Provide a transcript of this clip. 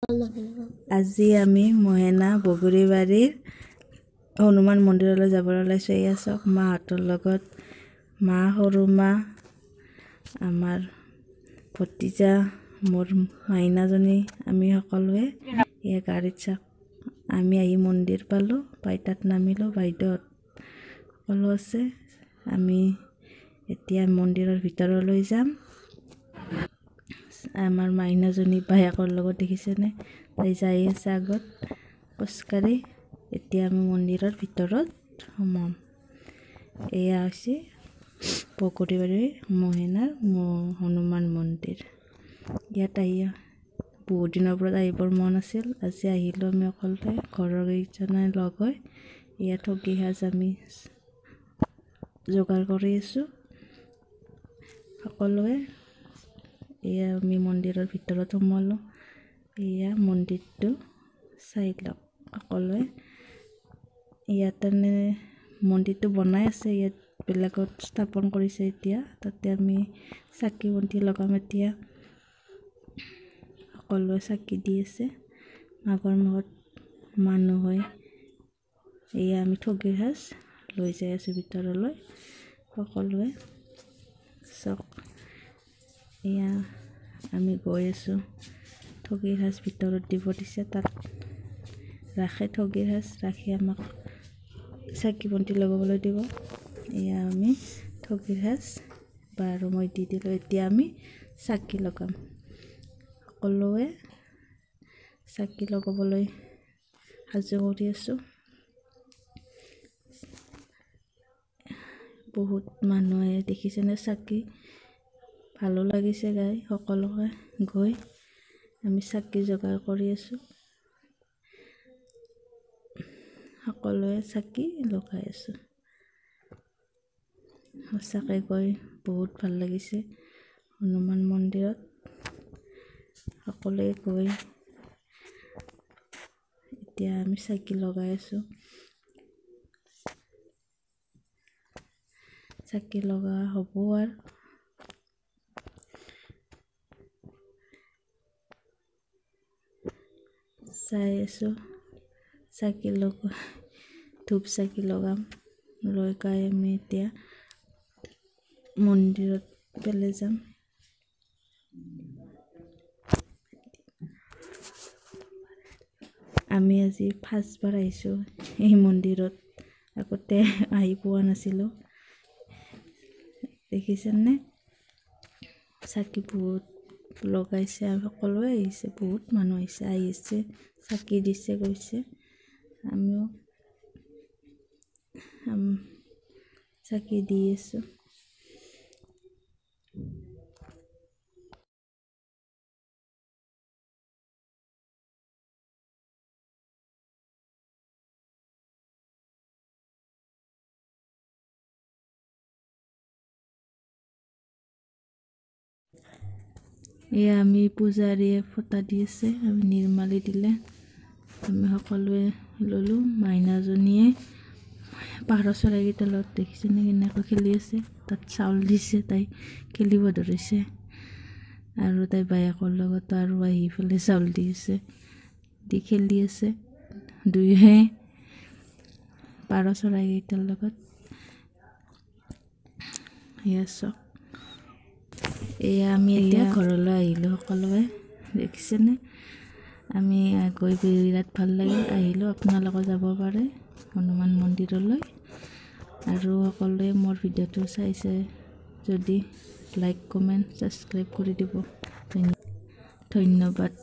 আজি আমি মহেনা বগৰীবাৰীৰ হনুমান মন্দিৰলৈ যাব ওলাইছোঁ। এয়া চাওক মাহঁতৰ লগত মা, সৰু মা, আমাৰ ভতিজা, মোৰ মাইনাজনী, আমি সকলোৱে এয়া গাড়ীত চাওক। আমি আহি মন্দিৰ পালোঁ, বাইতাত নামিলোঁ, বাইদেউহঁত সকলো আছে। আমি এতিয়া মন্দিৰৰ ভিতৰলৈ যাম। আমাৰ মাইনাজনী বায়েকৰ লগত দেখিছেনে, তাই যাই আছে আগত খোজকাঢ়ি। এতিয়া আমি মন্দিৰৰ ভিতৰত সোমাম। এয়া হৈছে বগৰীবাৰীৰ মহেনাৰ হনুমান মন্দিৰ। ইয়াত আহি বহুত দিনৰ পৰা আহিবৰ মন আছিল। আজি আহিলোঁ আমি সকলোৱে ঘৰৰ কেইজনে লগ হৈ। এয়া ঠগী সাজ আমি যোগাৰ কৰি আছোঁ সকলোৱে। এয়া আমি মন্দিৰৰ ভিতৰত সোমালোঁ। এয়া মন্দিৰটো চাই লওক সকলোৱে। ইয়াতে মন্দিৰটো বনাই আছে, ইয়াত বেলেগত স্থাপন কৰিছে এতিয়া। তাতে আমি চাকি বন্তি লগাম এতিয়া। সকলোৱে চাকি দি আছে মাঘৰ মাহত মানুহ হয়। এয়া আমি ঠগীৰ সাজ লৈ যাই আছোঁ ভিতৰলৈ সকলোৱে চাওক। এয়া আমি গৈ আছোঁ। ঠগীৰ সাজ ভিতৰত দিব দিছে, তাত ৰাখে ঠগীৰ সাজ ৰাখি আমাক চাকি বন্তি লগাবলৈ দিব। এয়া আমি ঠগীৰ সাজ বাৰু মই দি দিলোঁ। এতিয়া আমি চাকি লগাম। সকলোৱে চাকি লগাবলৈ সাজু কৰি আছোঁ। বহুত মানুহে দেখিছেনে চাকি, ভালো লাগিছে গাই সকলোকে গৈ। আমি চাকি যোগাৰ কৰি আছোঁ, সকলোৱে চাকি লগাই আছোঁ। সঁচাকৈ গৈ বহুত ভাল লাগিছে হনুমান মন্দিৰত। সকলোৱে গৈ এতিয়া আমি চাকি লগাই আছোঁ। চাকি লগা হ'ব আৰু চাই আছোঁ। চাকি লগা ধূপ চাকি লগাম লৈ গাই আমি এতিয়া মন্দিৰত পেলাই যাম। আমি আজি ফাৰ্ষ্টবাৰ আহিছোঁ এই মন্দিৰত, আগতে আহি পোৱা নাছিলোঁ। দেখিছেনে চাকি বহুত লগাইছে আৰু সকলোৱে আহিছে, বহুত মানুহ আহিছে চাকি দিছে গৈছে। আমিও চাকি দি আছোঁ। এয়া আমি পূজাৰীয়ে ফটা দি আছে, আমি নিৰ্মালি দিলে আমি সকলোৱে ল'লোঁ। মাইনাজনীয়ে পাৰ চৰাইকেইটাৰ লগত দেখিছেনে কেনেকৈ খেলি আছে, তাত চাউল দিছে, তাই খেলিব ধৰিছে। আৰু তাই বায়েকৰ লগত আৰু আহি পেলাই চাউল দি আছে, দি খেলি আছে দুয়োৱে পাৰ চৰাইকেইটাৰ লগত। এয়া চাওক। এয়া আমি এতিয়া ঘৰলৈ আহিলোঁ সকলোৱে, দেখিছেনে। আমি গৈ বিৰাট ভাল লাগিল। আহিলোঁ, আপোনালোকে যাব পাৰে হনুমান মন্দিৰলৈ। আৰু সকলোৱে মোৰ ভিডিঅ'টো চাইছে যদি লাইক, কমেণ্ট, ছাবস্ক্ৰাইব কৰি দিব। ধন্যবাদ।